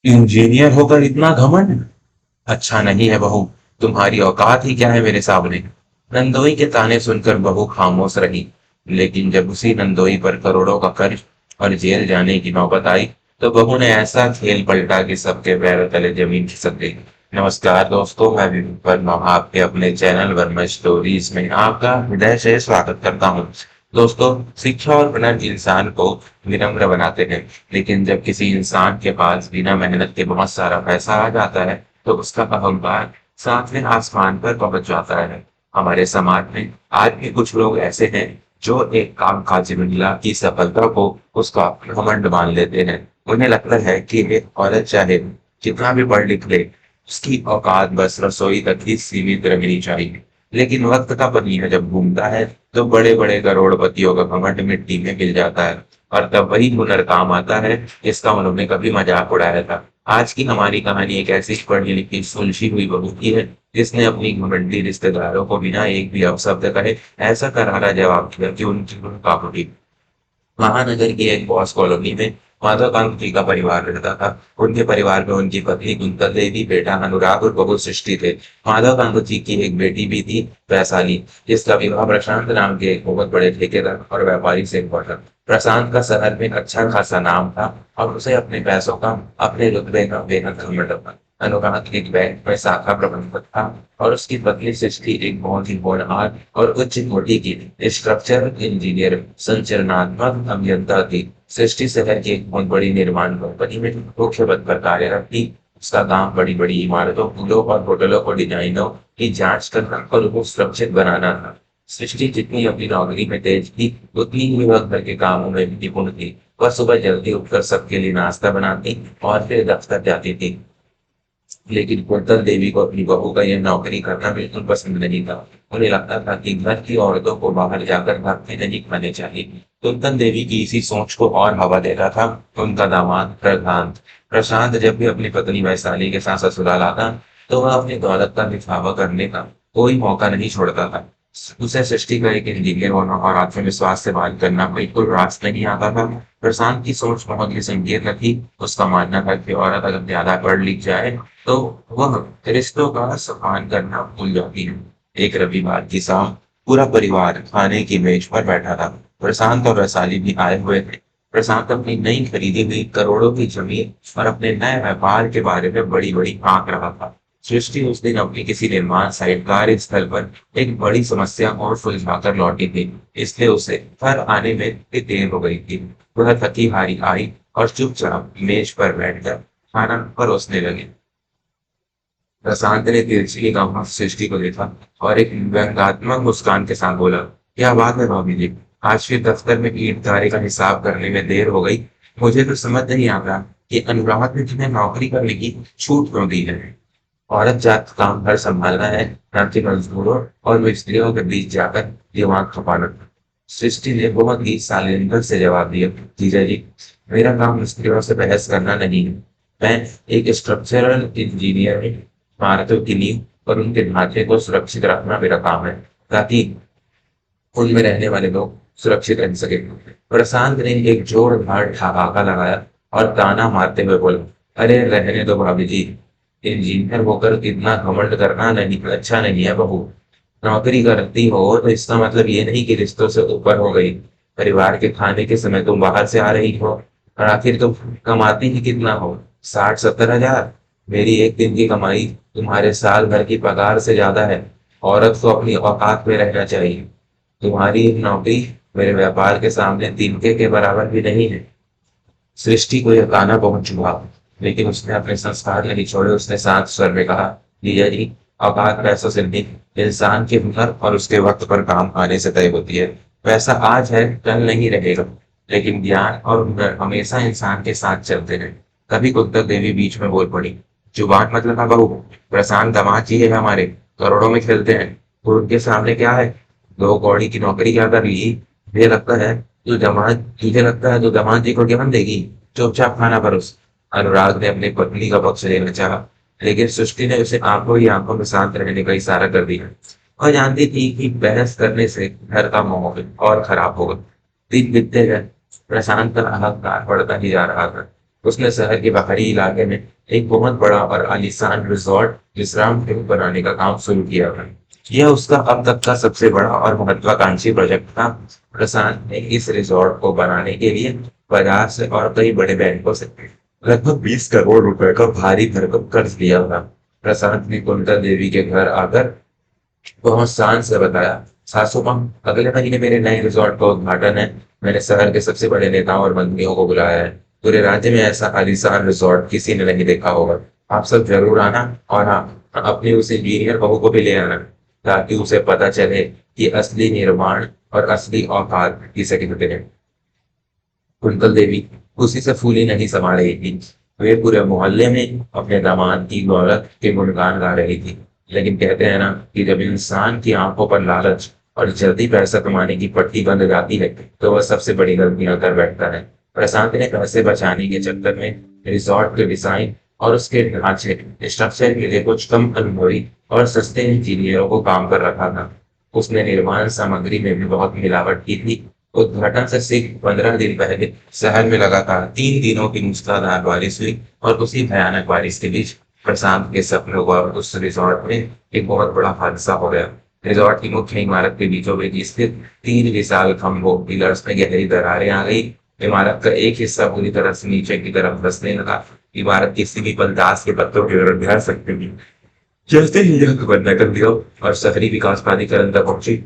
Engineer होकर इतना घमंड। अच्छा नहीं है बहू, तुम्हारी औकात ही क्या है मेरे सामने। नंदोई के ताने सुनकर बहू खामोश रही। लेकिन जब उसी नंदोई पर करोड़ों का कर्ज और जेल जाने की नौबत आई, तो बहू ने ऐसा खेल पलटा कि सबके पैरों तले जमीन खिसक गई। नमस्कार दोस्तों, मैं विपिन वर्मा आपके अपने चैनल वर्मा स्टोरीज में आपका हृदय से स्वागत करता हूँ। दोस्तों, शिक्षा और हुनर इंसान को विनम्र बनाते हैं, लेकिन जब किसी इंसान के पास बिना मेहनत के बहुत सारा पैसा आ जाता है, तो उसका अहंकार सातवें आसमान पर पहुंच जाता है। हमारे समाज में आज भी कुछ लोग ऐसे हैं जो एक कामकाजी महिला की सफलता को उसका घमंड मान लेते हैं। उन्हें लगता है कि एक औरत चाहे कितना भी पढ़ लिख ले, उसकी औकात बस रसोई तक ही सीमित रहनी चाहिए। लेकिन वक्त का पहिया जब घूमता है, तो बड़े बड़े करोड़पतियों का घमंड मिट्टी में मिल जाता है। और तब वही हुनर काम आता है जिसका उन्होंने कभी मजाक उड़ाया था। आज की हमारी कहानी एक ऐसी पढ़ी लिखी सुलझी हुई बहू की है, जिसने अपनी घमंडी रिश्तेदारों को बिना एक भी अपशब्द कहे ऐसा करारा जवाब दिया कि उनकी रूह कांप उठी। महानगर की एक बॉस कॉलोनी में माधवकांत जी का परिवार रहता था। उनके परिवार में उनकी पत्नी कुंतल देवी, बेटा अनुराग और बहू सृष्टि थे। माधवकांत जी की एक बेटी भी थी, वैशाली, जिसका विवाह प्रशांत नाम के एक बहुत बड़े ठेकेदार और व्यापारी से हुआ था। प्रशांत का शहर में अच्छा खासा नाम था और उसे अपने पैसों का, अपने रुतबे का बेहद घमंड था। अनुराग एक बैंक में शाखा प्रबंधक था और उसकी पत्नी सृष्टि एक बहुत ही होनहार और उच्च कोटि की स्ट्रक्चरल इंजीनियर, संरचनात्मक अभियंता थी। सृष्टि शहर की एक बहुत बड़ी निर्माण कंपनी में मुख्य पद पर कार्यरत थी। उसका काम बड़ी बड़ी इमारतों, पुलों और होटलों को डिजाइनों की जांच करना और उनको सुरक्षित बनाना था। सृष्टि जितनी अपनी नौकरी में तेज थी, उतनी ही वह घर के कामों में भी निपुण थी। वह सुबह जल्दी उठकर सबके लिए नाश्ता बनाती और फिर दफ्तर जाती थी। लेकिन कुंतल देवी को अपनी बहू का यह नौकरी करना बिल्कुल पसंद नहीं था। उन्हें लगता था कि घर की औरतों को बाहर जाकर भागते नहीं खाने चाहिए। कुंतल देवी की इसी सोच को और हवा देता था उनका दामाद प्रशांत। प्रशांत जब भी अपनी पत्नी वैशाली के साथ ससुराल आता, तो वह अपनी दौलत का दिखावा करने का कोई मौका नहीं छोड़ता था। उसे सृष्टि का एक इंजीनियर होना और आत्मविश्वास से बात करना बिल्कुल रास नहीं आता था। प्रशांत की सोच बहुत ही संकीर्ण थी। उसका मानना था कि औरत अगर ज्यादा पढ़ लिख जाए, तो वह रिश्तों का सम्मान करना भूल जाती है। एक रविवार की शाम पूरा परिवार खाने की मेज पर बैठा था। प्रशांत और वैशाली भी आए हुए थे। प्रशांत अपनी नई खरीदी हुई करोड़ों की जमीन और अपने नए व्यापार के बारे में बड़ी बड़ी आंक रहा था। सृष्टि उस दिन अपनी किसी निर्माण साइट कार्यस्थल पर एक बड़ी समस्या और सुलझाकर लौटी थी, इसलिए उसे घर आने में भी देर हो गई थी। वह थकी हारी आई और चुपचाप मेज पर बैठकर खाना परोसने लगी। प्रशांत ने तिरछी निगाहों से सृष्टि को देखा और एक व्यंग्यात्मक मुस्कान के साथ बोला, क्या बात है भाभी जी, आज फिर दफ्तर में ईंटदारी का हिसाब करने में देर हो गई। मुझे तो समझ नहीं आता कि अनुराग ने तुम्हें नौकरी करने की छूट क्यों दी है। औरत जात काम घर संभालना है, ना कि मजदूरों और मिस्त्रियों के बीच जाकर दिमाग खपाना। सृष्टि ने बहुत ही शालीनता से जवाब दिया, जीजा जी, मेरा काम मिस्त्रियों से बहस करना नहीं है। मैं एक स्ट्रक्चरल इंजीनियर हूँ। इमारतों की नींव और उनके ढांचे को सुरक्षित रखना मेरा काम है, ताकि उनमें रहने वाले लोग सुरक्षित रह सके। प्रशांत ने एक जोरदार ठहाका लगाया और ताना मारते हुए बोला, अरे रहने दो भाभी जी, इंजीनियर होकर इतना घमंड करना नहीं अच्छा नहीं है बहू। नौकरी करती हो तो इसका मतलब ये नहीं कि रिश्तों से ऊपर हो गई। परिवार के खाने के समय तुम बाहर से आ रही हो, और आखिर तुम कमाती ही कितना हो? 60-70 हजार। मेरी एक दिन की कमाई तुम्हारे साल भर की पगार से ज्यादा है। औरत को अपनी औकात में रहना चाहिए। तुम्हारी नौकरी मेरे व्यापार के सामने तिनके के बराबर भी नहीं है। सृष्टि को यह गाना बहुत चुभा, लेकिन उसने अपने संस्कार नहीं छोड़े। उसने शांत स्वर में कहा, जीजा जी, औकात पैसों से नहीं, इंसान के हुनर और उसके वक्त पर काम आने से तय होती है। पैसा आज है, कल नहीं रहेगा, लेकिन ज्ञान और हुनर हमेशा इंसान के साथ चलते रहे। कभी कुंतल देवी बीच में बोल पड़ी, जुबान मतलब है बहू, प्रशांत दामाद जी है हमारे, करोड़ों में खेलते हैं, और उनके सामने क्या है? 2 कौड़ी की नौकरी क्या कर ली? मुझे लगता है तुझे लगता है तो दामाद जी को ज्ञान देगी। चुपचाप खाना परोस। अनुराग ने अपनी पत्नी का पक्ष लेना चाहा, लेकिन सृष्टि ने उसे आंखों ही आंखों में शांत रहने का इशारा कर दिया। वह जानती थी कि बहस करने से घर का माहौल और खराब होगा। दिन बीतते गए। प्रशांत का अहंकार बढ़ता ही जा रहा था। उसने शहर के बाहरी इलाके में एक बहुत बड़ा और आलीशान रिजॉर्ट विश्राम गृह बनाने का काम शुरू किया था। यह उसका अब तक का सबसे बड़ा और महत्वाकांक्षी प्रोजेक्ट था। प्रशांत ने इस रिजॉर्ट को बनाने के लिए बाजार से और कई बड़े बैंकों से लगभग 20 करोड़ रुपए का भारी भरकम कर्ज लिया था। प्रशांत ने कुंतल देवी के घर आकर बहुत शान से बताया, सासू माँ, अगले महीने मेरे नए रिजॉर्ट का उद्घाटन है। मैंने शहर के सबसे बड़े नेताओं और मंत्रियों को बुलाया है। पूरे राज्य में ऐसा आलीशान रिजॉर्ट किसी ने नहीं देखा होगा। आप सब जरूर आना, और हाँ, अपनी उस इंजीनियर बहू को भी ले आना, ताकि उसे पता चले कि असली निर्माण और असली औकात किसे कहते हैं। कुंतल देवी खुशी से फूली नहीं समा रही थी। वे पूरे मोहल्ले में अपने दामाद की दौलत के गुणगान गा रही थी। लेकिन कहते हैं ना कि जब इंसान की आंखों पर लालच और जल्दी पैसा कमाने की पट्टी बंध जाती है, तो वह सबसे बड़ी गलतियां कर बैठता है। प्रशांत ने पैसे बचाने के चक्कर में रिजॉर्ट के डिजाइन और उसके ढांचे स्ट्रक्चर के लिए कुछ कम अनुभवी और सस्ते इंजीनियरों को काम पर रखा था। उसने निर्माण सामग्री में भी बहुत मिलावट की थी। उद्घाटन से सिर्फ 15 दिन पहले शहर में लगातार 3 दिनों की मूसलाधार बारिश हुई, और उसी भयानक बारिश के बीच प्रशांत के सपनों का उस रिजॉर्ट में एक बहुत बड़ा हादसा हो गया। रिजॉर्ट की मुख्य इमारत के बीचों बीच स्थित 3 विशाल खंभों पिलर्स में गहरी दरारें आ गई। इमारत का एक हिस्सा पूरी तरह से नीचे की तरफ धंसने लगा। इमारत किसी भी बलदास के पत्थरों की ओर गिर सकती थी। जैसे ही यह खबर नगर निगम और शहरी विकास प्राधिकरण तक पहुंची,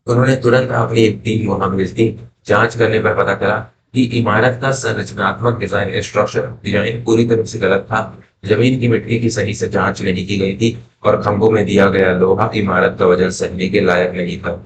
उन्होंने तुरंत अपनी एक टीम वहां भेज दी। जांच करने पर पता चला कि इमारत का संरचनात्मक डिजाइन स्ट्रक्चर डिजाइन पूरी तरह से गलत था। जमीन की मिट्टी की सही से जांच नहीं की गई थी, और खंभों में दिया गया लोहा इमारत का वजन सहने के लायक नहीं था।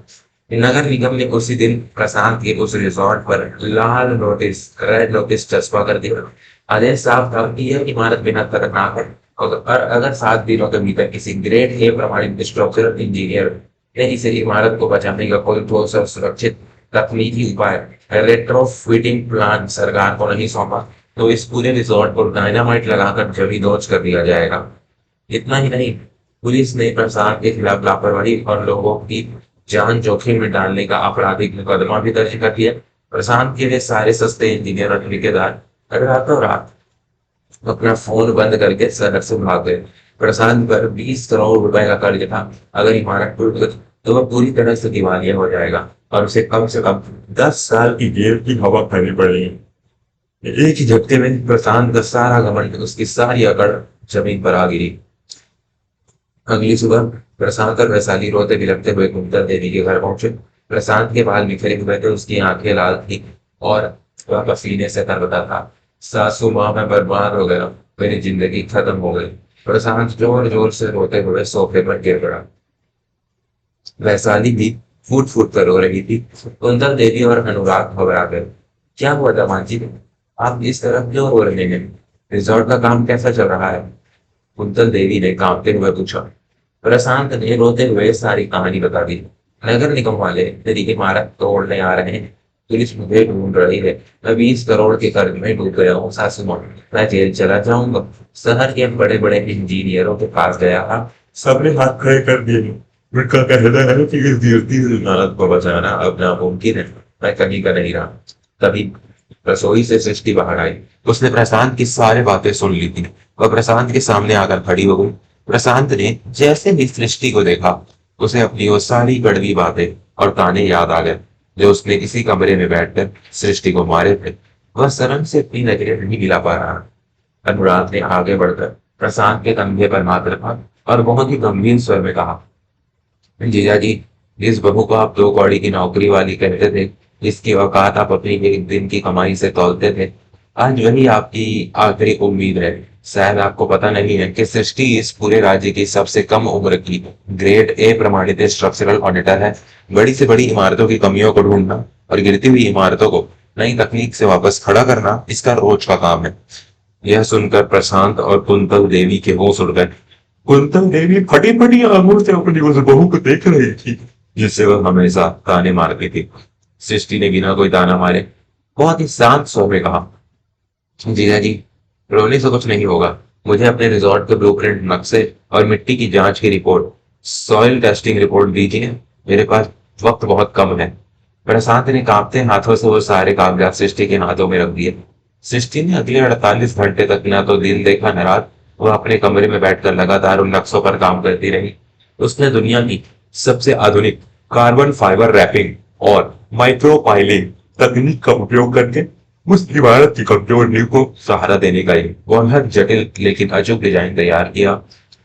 नगर निगम ने उसी दिन प्रशांत के उस रिजॉर्ट पर लाल नोटिस रेड नोटिस चस्पा कर दिया। आदेश साफ था कि यह इमारत बेहद खतरनाक है, और अगर 7 दिनों के भीतर किसी ग्रेड ए प्रमाणित स्ट्रक्चरल इंजीनियर ने इसे इमारत को बचाने का कोई ठोस और सुरक्षित तकनीकी उपाय रेट्रोफिटिंग प्लान सरकार को नहीं सौंपा, तो इस पूरे रिजॉर्ट को डायनामाइट लगाकर जमी दोज कर दिया जाएगा। इतना ही नहीं, पुलिस ने प्रशांत के खिलाफ लापरवाही और लोगों की जान जोखिम में डालने का आपराधिक मुकदमा भी दर्ज कर दिया। प्रशांत के लिए सारे सस्ते इंजीनियर और ठेकेदार रातों रात अपना फोन बंद करके शहर से भाग गए। प्रशांत पर 20 करोड़ रुपए का कर्ज था। अगर इमारत टूट गई तो वह पूरी तरह से दिवालिया हो जाएगा, और उसे कम से कम 10 साल की जेल की हवा खानी पड़ेगी। एक ही झटके में प्रशांत का सारा घमंड, उसकी सारी अकड़ जमीन पर आ गिरी। अगली सुबह प्रशांत और वैशाली रोते बिलखते हुए कुंतल देवी के घर पहुंचे। प्रशांत के बाल बिखरे हुए थे, उसकी आंखें लाल थी, और वह पसीने से तरबता था। सासू माँ, मैं बर्बाद हो गया, मेरी जिंदगी खत्म हो गई। प्रशांत जोर जोर से रोते हुए सोफे पर गिर पड़ा। वैशाली भी फूट फूट कर रो रही थी। कुंतल देवी और अनुराग घबरा गए। क्या हुआ दामाद जी, आप इस तरफ क्यों रो रहे हैं? रिजॉर्ट का काम कैसा चल रहा है? कुंतल देवी ने कांपते हुए पूछा। प्रशांत ने रोते हुए सारी कहानी बता दी। नगर निगम वाले तेरी इमारत तोड़ने आ रहे हैं, पुलिस मुझे ढूंढ रही है, मैं 20 करोड़ के कर्ज में डूब गया हूँ सासू माँ, मैं जेल चला जाऊंगा। शहर के बड़े बड़े इंजीनियरों के पास गया था, सबने हाथ खड़े कर दिए। उनका कहना है कि इस गिरती हुई इमारत को बचाना अब नामुमकिन है, मैं कहीं का नहीं रहा। तभी रसोई से सृष्टि बाहर आई। उसने प्रशांत की सारी बातें सुन ली थी। वह प्रशांत के सामने आकर खड़ी हो गई। प्रशांत ने जैसे ही सृष्टि को देखा, उसे अपनी वो सारी कड़वी बातें और ताने याद आ गए जो उसने इसी कमरे में बैठकर सृष्टि को मारे थे। वह शर्म से अपनी नजरें नहीं मिला पा रहा। अनुराग ने आगे बढ़कर प्रशांत के कंधे पर हाथ रखा और बहुत ही गंभीर स्वर में कहा, जीजा जी, जिस बहू को आप 2 कौड़ी की नौकरी वाली कहते थे, जिसकी औकात आप अपनी एक दिन की कमाई से तौलते थे, आज वही आपकी आखिरी उम्मीद है। शायद आपको पता नहीं है कि सृष्टि इस पूरे राज्य की सबसे कम उम्र की ग्रेड ए प्रमाणित स्ट्रक्चरल ऑडिटर है। बड़ी से बड़ी इमारतों की कमियों को ढूंढना और गिरती हुई इमारतों को नई तकनीक से वापस खड़ा करना इसका रोज का काम है। यह सुनकर प्रशांत और कुंतल देवी के होश उड़ गए। कुंतल देवी फटी फटी आंखों से अपनी उस बहू को देख रही थी जिससे वह हमेशा ताने मारती थी। सृष्टि ने बिना कोई ताना मारे बहुत ही शांत स्वर में कहा, जीजा जी, रोने से कुछ नहीं होगा। मुझे अपने रिजॉर्ट के ब्लूप्रिंट नक्शे और मिट्टी की जांच की रिपोर्ट, सॉइल टेस्टिंग रिपोर्ट दीजिए, मेरे पास वक्त बहुत कम है। प्रशांत ने कांपते हाथों से वो सारे कागजात सृष्टि के हाथों में रख दिए। सृष्टि ने अगले 48 घंटे तक ना तो दिन देखा न रात। वह अपने कमरे में बैठकर लगातार उन नक्शों पर काम करती रही। उसने दुनिया की सबसे आधुनिक कार्बन फाइबर रैपिंग और माइक्रोपाइलिंग तकनीक का उपयोग करके उस इमारत की कमजोर नींव को सहारा देने का एक बहुत जटिल लेकिन अचूक डिजाइन तैयार किया।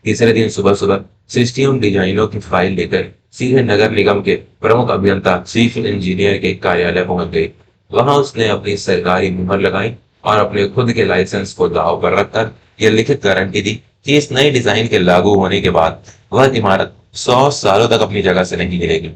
तीसरे दिन सुबह सुबह सृष्टि उन डिजाइनों की फाइल लेकर सीधे नगर निगम के प्रमुख अभियंता चीफ इंजीनियर के कार्यालय पहुंच गई। वहां उसने अपनी सरकारी मुहर लगाई और अपने खुद के लाइसेंस को दांव पर रखकर यह लिखित गारंटी दी कि इस नए डिजाइन के लागू होने के बाद वह इमारत 100 सालों तक अपनी जगह से नहीं हिलेगी।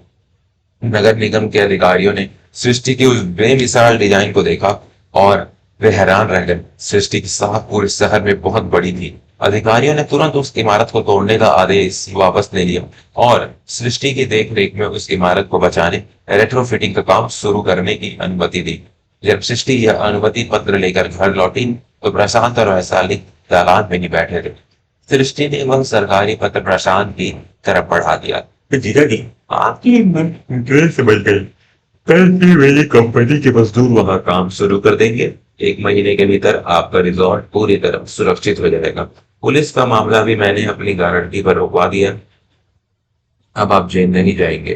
नगर निगम के अधिकारियों ने सृष्टि की उस बेमिसाल डिजाइन को देखा और वे हैरान रह गए। सृष्टि की साख पूरे शहर में बहुत बड़ी थी। अधिकारियों ने तुरंत उस इमारत को तोड़ने का आदेश वापस ले लिया और सृष्टि की देखरेख में उस इमारत को बचाने रेट्रोफिटिंग का काम शुरू करने की अनुमति दी। जब सृष्टि यह अनुमति पत्र लेकर घर लौटी तो प्रशांत और वैशाली दालान में ही बैठे थे। सृष्टि ने वह सरकारी पत्र प्रशांत की तरफ बढ़ा दिया। जीजा जी, आपकी ट्रेन समझ गई। कल से मेरी कंपनी के मजदूर वहां काम शुरू कर देंगे। 1 महीने के भीतर आपका रिजॉर्ट पूरी तरह सुरक्षित हो जाएगा। पुलिस का मामला भी मैंने अपनी गारंटी पर रोकवा दिया। अब आप जेल नहीं जाएंगे।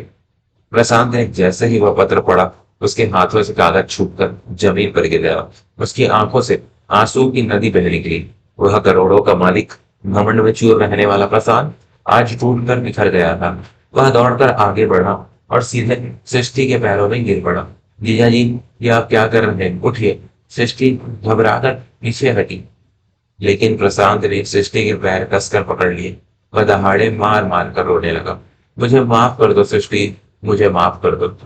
प्रशांत ने जैसे ही वह पत्र पढ़ा उसके हाथों से कागज छूटकर जमीन पर गिर गया। उसकी आंखों से आंसू की नदी बह निकली। वह करोड़ों का मालिक, घमंड में चूर रहने वाला प्रशांत आज टूट कर बिखर गया था। वह दौड़कर आगे बढ़ा और सीधे सृष्टि के पैरों में गिर पड़ा। जीजा जी, ये आप क्या कर रहे हैं? उठिए। सृष्टि घबराकर पीछे हटी, लेकिन प्रशांत ने सृष्टि के पैर कसकर पकड़ लिए। वह दहाड़े मार मार कर रोने लगा। मुझे माफ कर दो सृष्टि, मुझे माफ कर दो।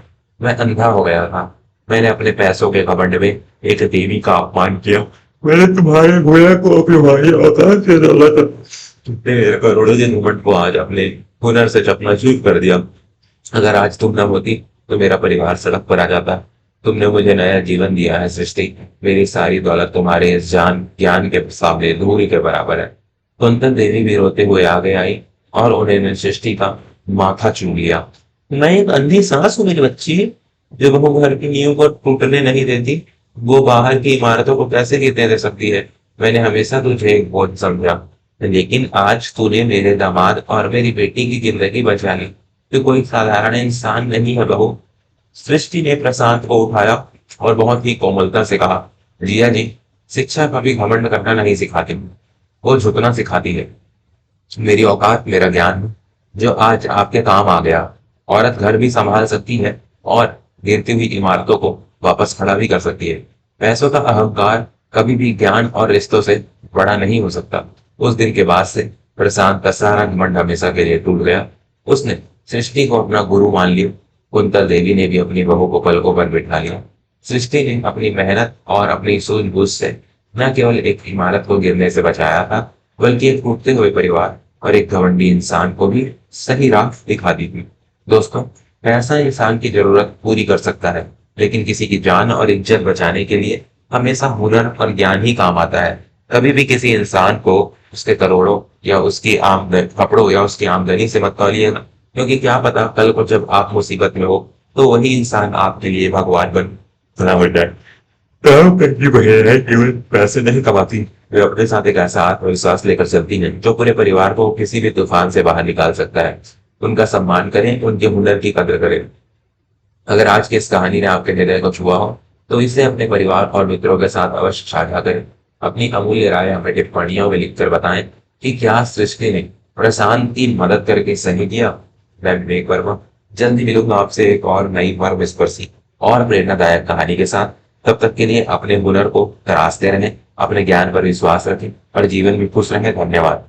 मैं अंधा हो गया था। मैंने अपने पैसों के घमंड में एक देवी का अपमान किया। मैंने तुम्हारे भैया को अपने भाई औकात से डाला था। तुमने मेरे करोड़ों के घमंड को आज अपने हुनर से चकनाचूर कर दिया। अगर आज तुम न होती तो मेरा परिवार सड़क पर आ जाता। तुमने मुझे नया जीवन दिया है सृष्टि। मेरी सारी दौलत तुम्हारे इस जान ज्ञान के सामने धूल के बराबर है। कुंतल देवी भी रोते हुए आगे आई और उन्होंने सृष्टि का माथा चूम लिया। मैं एक अंधी सांस हूँ मेरी बच्ची। जो बहू घर की नींव को टूटने नहीं देती, वो बाहर की इमारतों को कैसे गिरने दे सकती है? मैंने हमेशा तुझे एक बोझ समझा, लेकिन आज तूने मेरे दामाद और मेरी बेटी की जिंदगी बचा ली। तू कोई साधारण इंसान नहीं है बहू। सृष्टि ने प्रशांत को उठाया और बहुत ही कोमलता से कहा, जिया जी, शिक्षा कभी घमंड करना नहीं सिखाती, वो झुकना सिखाती है। मेरी औकात मेरा ज्ञान जो आज आपके काम आ गया। औरत घर भी संभाल सकती है और गिरती हुई इमारतों को वापस खड़ा भी कर सकती है। पैसों का अहंकार कभी भी ज्ञान और रिश्तों से बड़ा नहीं हो सकता। उस दिन के बाद से प्रशांत का सारा घमंड हमेशा के लिए टूट गया। उसने सृष्टि को अपना गुरु मान लिया। कुंतल देवी ने भी अपनी बहू को पलकों पर बिठा लिया। सृष्टि ने अपनी मेहनत और अपनी सूझबूझ से न केवल एक इमारत को गिरने से बचाया था, बल्कि एक टूटते हुए परिवार और एक घमंडी इंसान को भी सही राह दिखा दी थी। दोस्तों, पैसा इंसान की जरूरत पूरी कर सकता है, लेकिन किसी की जान और इज्जत बचाने के लिए हमेशा हुनर और ज्ञान ही काम आता है। कभी भी किसी इंसान को उसके करोड़ों या उसकी आमदनी कपड़ों या उसकी आमदनी से मत तौलिएगा, क्योंकि क्या पता कल को जब आप मुसीबत में हो तो वही इंसान आपके लिए भगवान बन जाए। काम करनी बहन है केवल पैसे नहीं कमाती, वे अपने साथ एक ऐसा आत्मविश्वास लेकर चलती है जो पूरे परिवार को किसी भी तूफान से बाहर निकाल सकता है। उनका सम्मान करें, उनके हुनर की कदर करें। अगर आज की इस कहानी ने आपके हृदय को छुआ हो तो इसे अपने परिवार और मित्रों के साथ अवश्य साझा करें। अपनी अमूल्य राय हमें टिप्पणियों में लिखकर बताएं कि क्या सृष्टि ने प्रशांत की मदद करके सही किया। मैं विवेक वर्मा जल्दी मिलूंगा आपसे एक और नई मर्मस्पर्शी और प्रेरणादायक कहानी के साथ। तब तक के लिए अपने हुनर को तराशते रहें, अपने ज्ञान पर विश्वास रखें और जीवन में खुश रहें। धन्यवाद।